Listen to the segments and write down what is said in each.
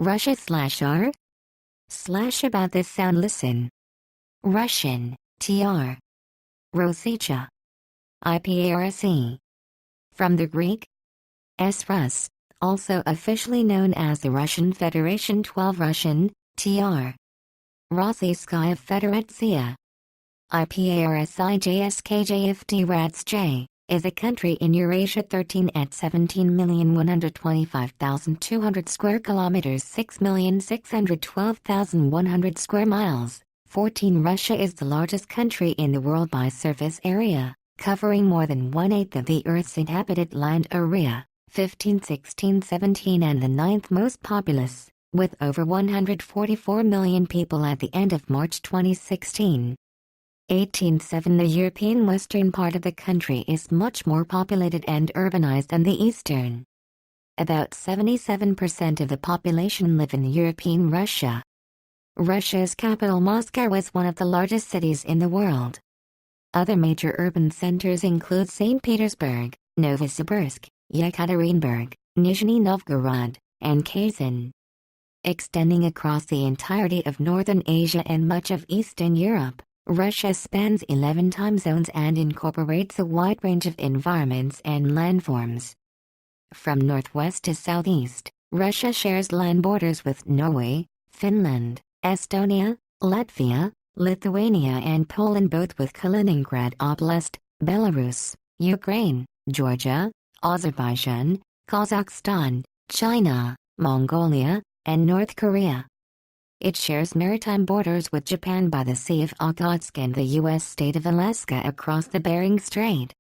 Russia/R / about this sound listen. Russian, tr. Rossija. IPARC. From the Greek. Rus, also officially known as the Russian Federation 12 Russian, tr. Rossiyskaya Federatsiya. iparacijskəjə fģɪdģɪɪratsɨjə, is a country in Eurasia 13 at 17,125,200 square kilometers, 6,612,100 square miles. 14. Russia is the largest country in the world by surface area, covering more than 1/8 of the Earth's inhabited land area, 15, 16, 17 and the 9th most populous, with over 144 million people at the end of March 2016. 18.7 The European western part of the country is much more populated and urbanized than the eastern. About 77% of the population live in European Russia. Russia's capital Moscow was one of the largest cities in the world. Other major urban centers include Saint Petersburg, Novosibirsk, Yekaterinburg, Nizhny Novgorod, and Kazan. Extending across the entirety of northern Asia and much of Eastern Europe, Russia spans 11 time zones and incorporates a wide range of environments and landforms. From northwest to southeast, Russia shares land borders with Norway, Finland, Estonia, Latvia, Lithuania and Poland, both with Kaliningrad Oblast, Belarus, Ukraine, Georgia, Azerbaijan, Kazakhstan, China, Mongolia, and North Korea. It shares maritime borders with Japan by the Sea of Okhotsk and the U.S. state of Alaska across the Bering Strait.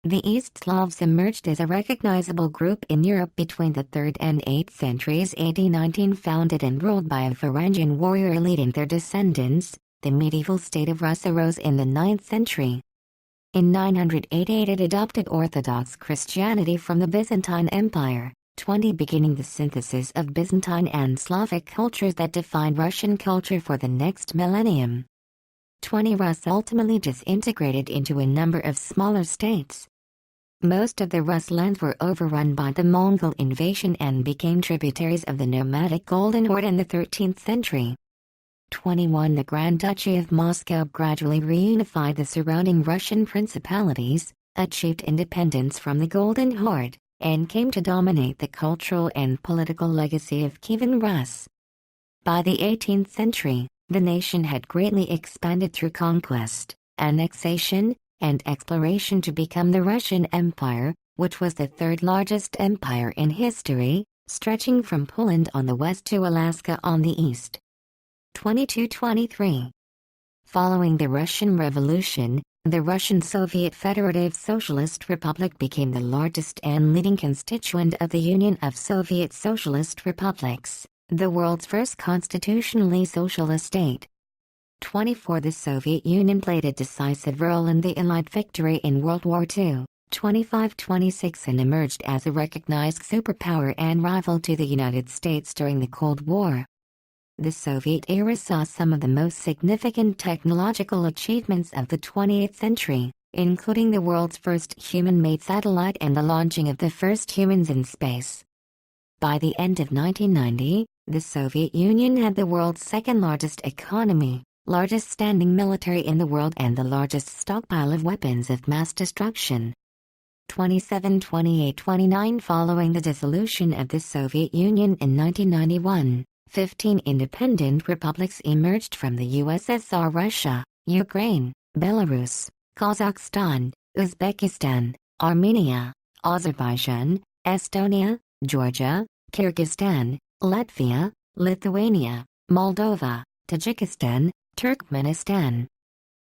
The East Slavs emerged as a recognizable group in Europe between the 3rd and 8th centuries AD. 19 founded and ruled by a Varangian warrior elite and their descendants, the medieval state of Rus arose in the 9th century. In 988 it adopted Orthodox Christianity from the Byzantine Empire. 20 Beginning the synthesis of Byzantine and Slavic cultures that defined Russian culture for the next millennium. 20 Rus ultimately disintegrated into a number of smaller states. Most of the Rus lands were overrun by the Mongol invasion and became tributaries of the nomadic Golden Horde in the 13th century. 21 The Grand Duchy of Moscow gradually reunified the surrounding Russian principalities, achieved independence from the Golden Horde, and came to dominate the cultural and political legacy of Kievan Rus. By the 18th century, the nation had greatly expanded through conquest, annexation, and exploration to become the Russian Empire, which was the 3rd largest empire in history, stretching from Poland on the west to Alaska on the east. 22-23. Following the Russian Revolution, the Russian Soviet Federative Socialist Republic became the largest and leading constituent of the Union of Soviet Socialist Republics, the world's first constitutionally socialist state. 24 The Soviet Union played a decisive role in the Allied victory in World War II, 25-26 and emerged as a recognized superpower and rival to the United States during the Cold War. The Soviet era saw some of the most significant technological achievements of the 20th century, including the world's first human-made satellite and the launching of the first humans in space. By the end of 1990, the Soviet Union had the world's 2nd largest economy, largest standing military in the world and the largest stockpile of weapons of mass destruction. 27, 28, 29 Following the dissolution of the Soviet Union in 1991, 15 independent republics emerged from the USSR: Russia, Ukraine, Belarus, Kazakhstan, Uzbekistan, Armenia, Azerbaijan, Estonia, Georgia, Kyrgyzstan, Latvia, Lithuania, Moldova, Tajikistan, Turkmenistan.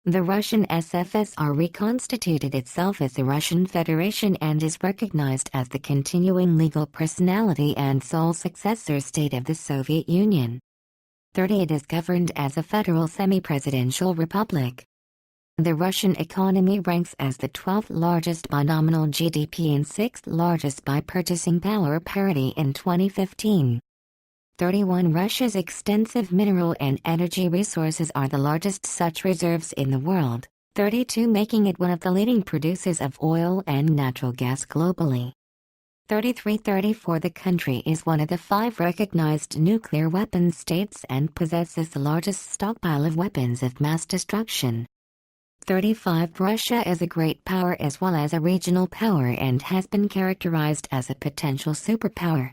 The Russian SFSR reconstituted itself as the Russian Federation and is recognized as the continuing legal personality and sole successor state of the Soviet Union. 30 It is governed as a federal semi-presidential republic. The Russian economy ranks as the 12th largest by nominal GDP and 6th largest by purchasing power parity in 2015. 31 Russia's extensive mineral and energy resources are the largest such reserves in the world, 32 making it one of the leading producers of oil and natural gas globally. 3334. The country is one of the 5 recognized nuclear weapons states and possesses the largest stockpile of weapons of mass destruction. 35. Russia is a great power as well as a regional power and has been characterized as a potential superpower.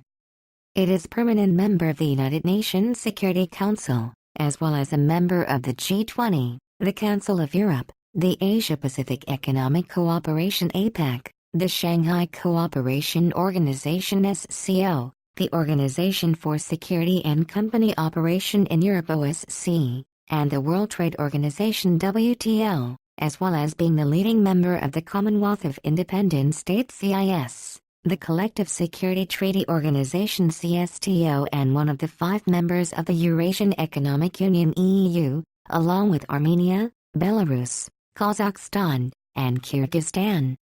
It is permanent member of the United Nations Security Council, as well as a member of the G20, the Council of Europe, the Asia-Pacific Economic Cooperation (APEC), the Shanghai Cooperation Organization (SCO), the Organization for Security and Company Operation in Europe (OSCE), and the World Trade Organization (WTO), as well as being the leading member of the Commonwealth of Independent States (CIS), the Collective Security Treaty Organization (CSTO), and one of the 5 members of the Eurasian Economic Union (EEU), along with Armenia, Belarus, Kazakhstan, and Kyrgyzstan.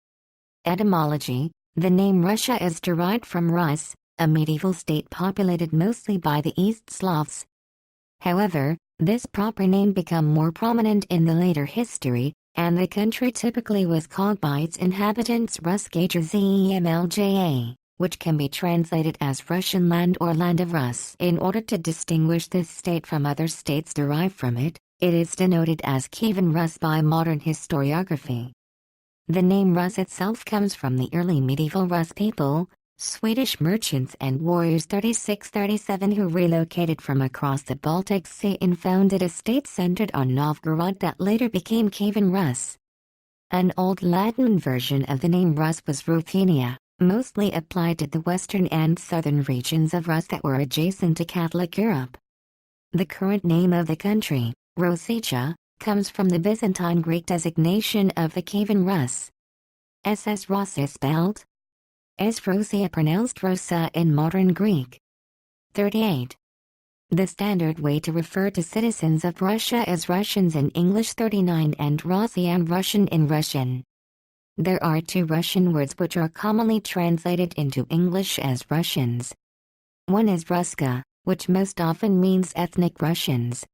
Etymology: the name Russia is derived from Rus, a medieval state populated mostly by the East Slavs. However, this proper name became more prominent in the later history, and the country typically was called by its inhabitants rոսская, which can be translated as Russian land or land of Rus. In order to distinguish this state from other states derived from it, it is denoted as Kievan Rus by modern historiography. The name Rus itself comes from the early medieval Rus people, Swedish merchants and warriors 3637 who relocated from across the Baltic Sea and founded a state centered on Novgorod that later became Kievan Rus. An Old Latin version of the name Rus was Ruthenia, mostly applied to the western and southern regions of Rus that were adjacent to Catholic Europe. The current name of the country, Rossija, comes from the Byzantine Greek designation of the Kievan Rus. SS Rossi spelled as Rossija, pronounced Rosa in modern Greek. 38. The standard way to refer to citizens of Russia is Russians in English 39 and Rossian Russian in Russian. There are 2 Russian words which are commonly translated into English as Russians. One is Russka, which most often means ethnic Russians.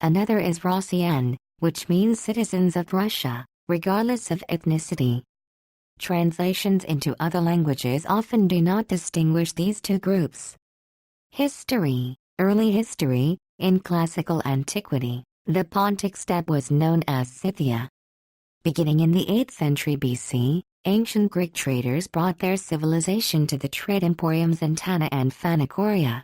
Another is Rossian, which means citizens of Russia, regardless of ethnicity. Translations into other languages often do not distinguish these 2 groups. History. Early history. In classical antiquity, the Pontic steppe was known as Scythia. Beginning in the 8th century BC, ancient Greek traders brought their civilization to the trade emporiums in Tana and Phanagoria.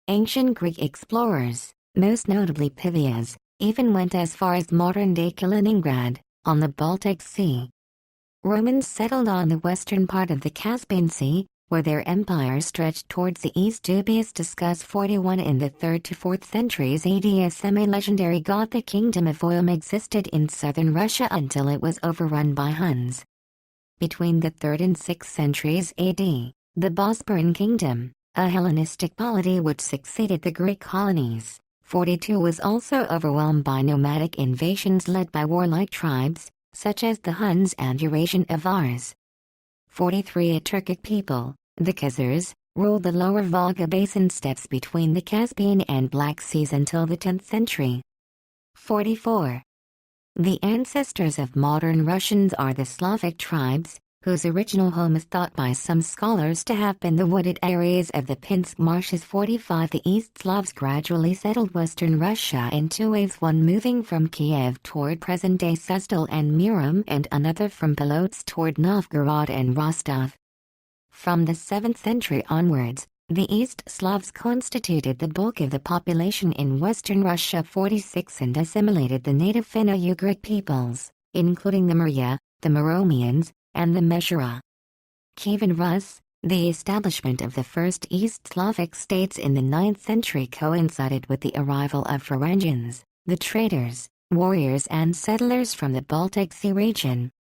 Ancient Greek explorers, most notably Pythias, even went as far as modern-day Kaliningrad, on the Baltic Sea. Romans settled on the western part of the Caspian Sea, where their empire stretched towards the east. Dubius discuss 41. In the 3rd to 4th centuries AD, a semi-legendary Gothic kingdom of Ogham existed in southern Russia until it was overrun by Huns. Between the 3rd and 6th centuries AD, the Bosporan kingdom, a Hellenistic polity which succeeded the Greek colonies, 42, was also overwhelmed by nomadic invasions led by warlike tribes, such as the Huns and Eurasian Avars. 43. A Turkic people, the Khazars, ruled the lower Volga basin steppes between the Caspian and Black Seas until the 10th century. 44. The ancestors of modern Russians are the Slavic tribes, whose original home is thought by some scholars to have been the wooded areas of the Pinsk marshes. 45. The East Slavs gradually settled western Russia in 2 waves, one moving from Kiev toward present-day Suzdal and Murom and another from Polotsk toward Novgorod and Rostov. From the 7th century onwards, the East Slavs constituted the bulk of the population in western Russia. 46. And assimilated the native Finno-Ugric peoples, including the Murya, the Moromians, and the Meshura. Kievan Rus. The establishment of the first East Slavic states in the 9th century coincided with the arrival of Varangians, the traders, warriors and settlers from the Baltic Sea region.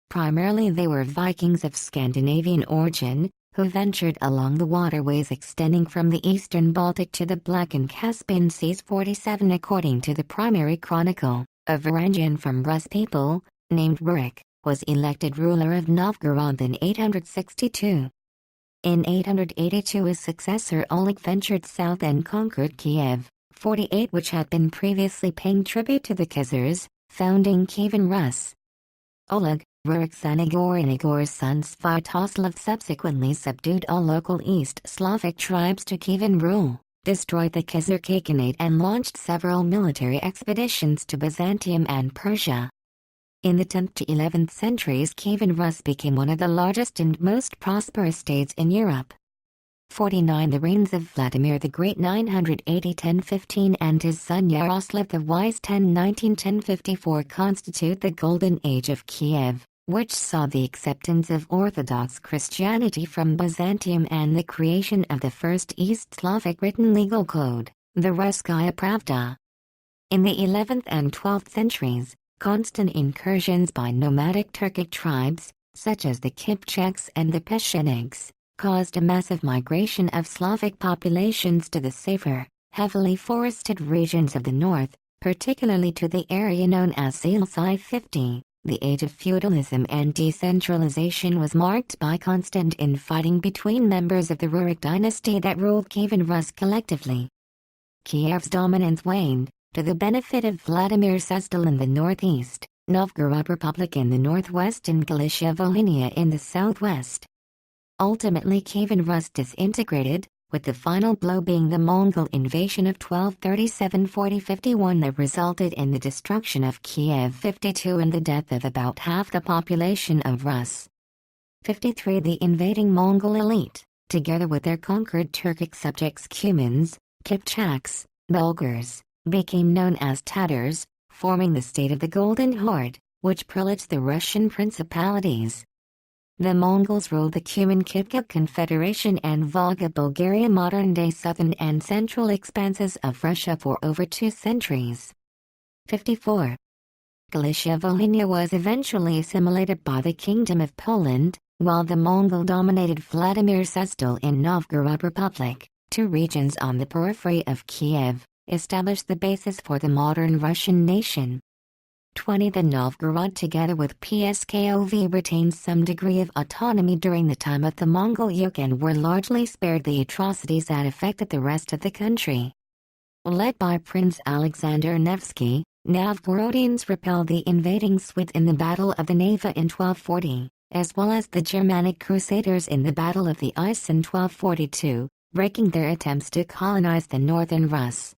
Primarily they were Vikings of Scandinavian origin, who ventured along the waterways extending from the eastern Baltic to the Black and Caspian Seas. 47. According to the primary chronicle, a Varangian from Rus people, named Rurik, was elected ruler of Novgorod in 862. In 882 his successor Oleg ventured south and conquered Kiev, 48, which had been previously paying tribute to the Khazars, founding Kievan Rus. Oleg, Rország and Igor's son Svyatoslav subsequently subdued all local East Slavic tribes to Kievan rule, destroyed the Khazar Khaganate and launched several military expeditions to Byzantium and Persia. In the 10th to 11th centuries, Kievan Rus became one of the largest and most prosperous states in Europe. 49 The reigns of Vladimir the Great 980–1015 and his son Yaroslav the Wise 1019–1054 constitute the Golden Age of Kiev, which saw the acceptance of Orthodox Christianity from Byzantium and the creation of the first East Slavic written legal code, the Russkaya Pravda. In the 11th and 12th centuries, constant incursions by nomadic Turkic tribes, such as the Kipchaks and the Pechenegs, caused a massive migration of Slavic populations to the safer, heavily forested regions of the north, particularly to the area known as Salsai 50. The age of feudalism and decentralization was marked by constant infighting between members of the Rurik dynasty that ruled Kievan Rus collectively. Kiev's dominance waned, to the benefit of Vladimir Suzdal in the northeast, Novgorod Republic in the northwest and Galicia-Volhynia in the southwest. Ultimately Kievan Rus disintegrated, with the final blow being the Mongol invasion of 1237–4051 that resulted in the destruction of Kiev 52 and the death of about half the population of Rus. 53 The invading Mongol elite, together with their conquered Turkic subjects Cumans, Kipchaks, Bulgars, became known as Tatars, forming the state of the Golden Horde, which pillaged the Russian principalities. The Mongols ruled the Cuman-Kipchak Confederation and Volga Bulgaria modern-day southern and central expanses of Russia for over 2 centuries. 54. Galicia-Volhynia was eventually assimilated by the Kingdom of Poland, while the Mongol-dominated Vladimir Suzdal in Novgorod Republic, 2 regions on the periphery of Kiev, established the basis for the modern Russian nation. 20 The Novgorod together with Pskov retained some degree of autonomy during the time of the Mongol yoke and were largely spared the atrocities that affected the rest of the country. Led by Prince Alexander Nevsky, Novgorodians repelled the invading Swedes in the Battle of the Neva in 1240, as well as the Germanic Crusaders in the Battle of the Ice in 1242, breaking their attempts to colonize the northern Rus.